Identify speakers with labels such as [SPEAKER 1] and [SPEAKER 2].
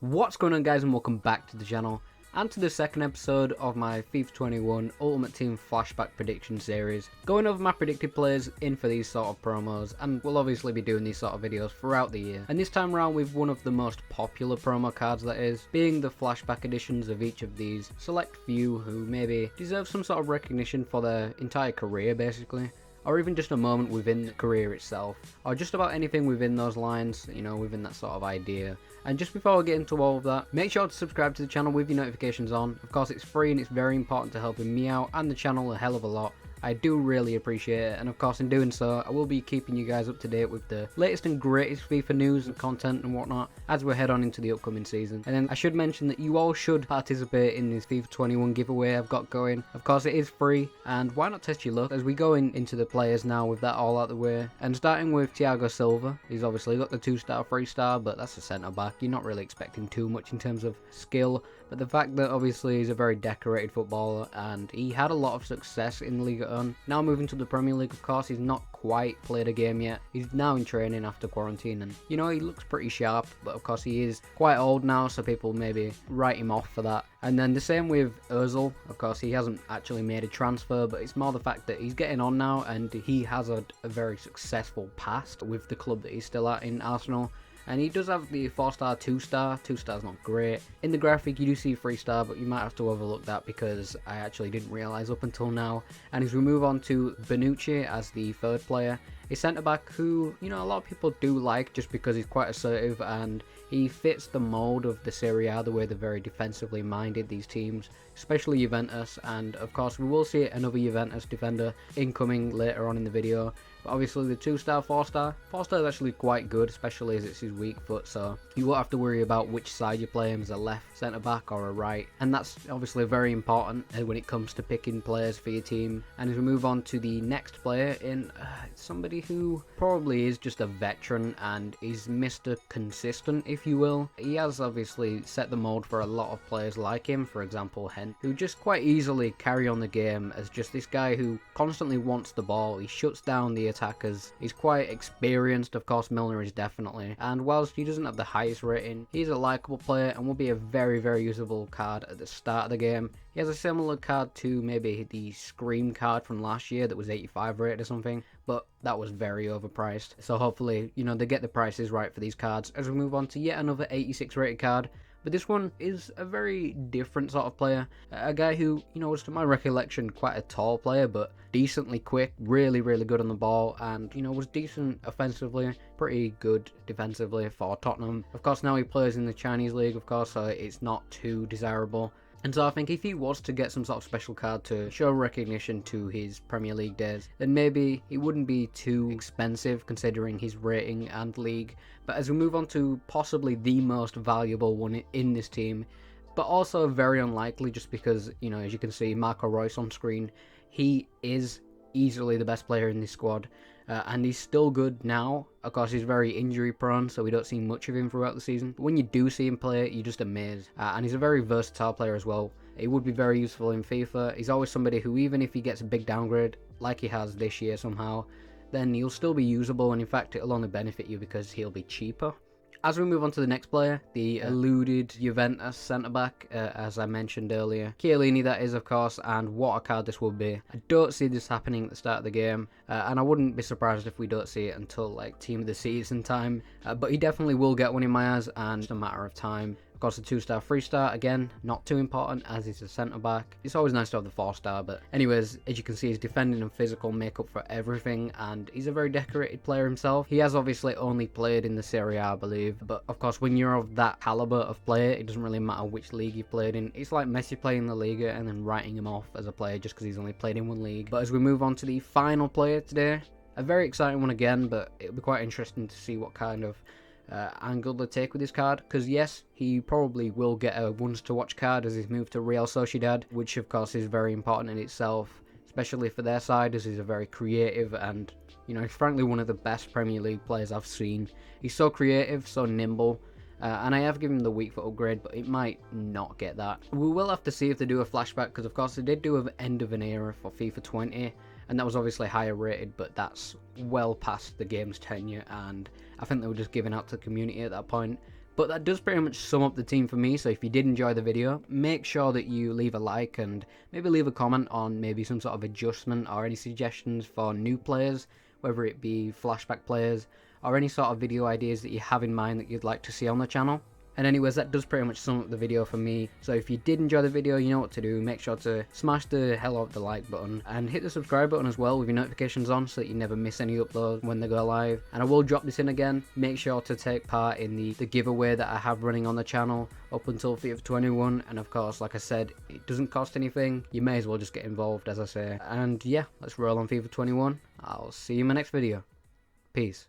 [SPEAKER 1] What's going on, guys, and welcome back to the channel and to the second episode of my FIFA 21 Ultimate Team Flashback prediction series, going over my predicted players in for these sort of promos, and we'll obviously be doing these sort of videos throughout the year. And this time around with one of the most popular promo cards, that is, being the flashback editions of each of these select few who maybe deserve some sort of recognition for their entire career basically, or even just a moment within the career itself, or just about anything within those lines, you know, within that sort of idea. And just before I get into all of that, make sure to subscribe to the channel with your notifications on. Of course, it's free and it's very important to helping me out and the channel a hell of a lot. I do really appreciate it, and of course in doing so, I will be keeping you guys up to date with the latest and greatest FIFA news and content and whatnot as we head on into the upcoming season. And then I should mention that you all should participate in this FIFA 21 giveaway I've got going. Of course it is free, and why not test your luck as we go into the players now with that all out the way. And starting with Thiago Silva, he's obviously got the 2-star, 3-star, but that's a centre back. You're not really expecting too much in terms of skill, but the fact that obviously he's a very decorated footballer and he had a lot of success in Liga 1. Now moving to the Premier League, of course, he's not quite played a game yet. He's now in training after quarantine, and you know, he looks pretty sharp, but of course he is quite old now, so people maybe write him off for that. And then the same with Ozil. Of course, he hasn't actually made a transfer, but it's more the fact that he's getting on now and he has a very successful past with the club that he's still at in Arsenal. And he does have the 4-star, 2-star. 2-star's not great. In the graphic, you do see 3-star, but you might have to overlook that because I actually didn't realise up until now. And as we move on to Bonucci as the third player, a centre-back who, you know, a lot of people do like just because he's quite assertive and he fits the mould of the Serie A, the way they're very defensively minded, these teams, especially Juventus. And of course, we will see another Juventus defender incoming later on in the video. But obviously the 2-star, 4-star. 4-star is actually quite good, especially as it's his weak foot, so you won't have to worry about which side you play him, as a left centre-back or a right. And that's obviously very important when it comes to picking players for your team. And as we move on to the next player, in somebody who probably is just a veteran and is Mr. Consistent, if you will. He has obviously set the mold for a lot of players like him, for example Hen, who just quite easily carry on the game as just this guy who constantly wants the ball. He shuts down the attackers. He's quite experienced, of course MILNER is definitely, and whilst he doesn't have the highest rating, he's a likeable player and will be a very usable card at the start of the game. He has a similar card to maybe the Scream card from last year that was 85 rated or something, but that was very overpriced. So hopefully, you know, they get the prices right for these cards as we move on to yet another 86 rated card. But this one is a very different sort of player. A guy who, you know, was to my recollection quite a tall player, but decently quick, really good on the ball, and, you know, was decent offensively, pretty good defensively for Tottenham. Of course, now he plays in the Chinese league, of course, so it's not too desirable. And so I think if he was to get some sort of special card to show recognition to his Premier League days, then maybe he wouldn't be too expensive considering his rating and league. But as we move on to possibly the most valuable one in this team, but also very unlikely just because, you know, as you can see Marco Royce on screen, he is easily the best player in this squad. And he's still good now. Of course, he's very injury prone, so we don't see much of him throughout the season. But when you do see him play, you're just amazed. And he's a very versatile player as well. He would be very useful in FIFA. He's always somebody who, even if he gets a big downgrade, like he has this year somehow, then he'll still be usable, and in fact, it'll only benefit you because he'll be cheaper. As we move on to the next player, the eluded Juventus centre-back, as I mentioned earlier. CHIELLINI, that is, of course, and what a card this will be. I don't see this happening at the start of the game, and I wouldn't be surprised if we don't see it until, like, Team of the Season time. But he definitely will get one in my eyes, and it's a matter of time. Of course, a 2-star, 3-star, again, not too important as he's a centre-back. It's always nice to have the 4-star, but anyways, as you can see, his defending and physical make up for everything, and he's a very decorated player himself. He has obviously only played in the Serie A, I believe, but of course, when you're of that caliber of player, it doesn't really matter which league you've played in. It's like Messi playing the Liga and then writing him off as a player just because he's only played in one league. But as we move on to the final player today, a very exciting one again, but it'll be quite interesting to see what kind of angle they take with this card, because yes, he probably will get a ones to watch card as he's moved to Real Sociedad, which of course is very important in itself, especially for their side, as he's a very creative and, you know, he's frankly one of the best Premier League players I've seen. He's so creative, so nimble, and I have given him the weak foot upgrade, but it might not get that. We will have to see if they do a flashback, because of course they did do an end of an era for FIFA 20, and that was obviously higher rated, but that's well past the game's tenure, and I think they were just giving out to the community at that point. But that does pretty much sum up the team for me. So if you did enjoy the video, make sure that you leave a like and maybe leave a comment on maybe some sort of adjustment or any suggestions for new players, whether it be flashback players or any sort of video ideas that you have in mind that you'd like to see on the channel. And anyways, that does pretty much sum up the video for me. So if you did enjoy the video, you know what to do. Make sure to smash the hell out of the like button and hit the subscribe button as well with your notifications on so that you never miss any uploads when they go live. And I will drop this in again. Make sure to take part in the giveaway that I have running on the channel up until FIFA 21. And of course, like I said, it doesn't cost anything. You may as well just get involved, as I say. And yeah, let's roll on FIFA 21. I'll see you in my next video. Peace.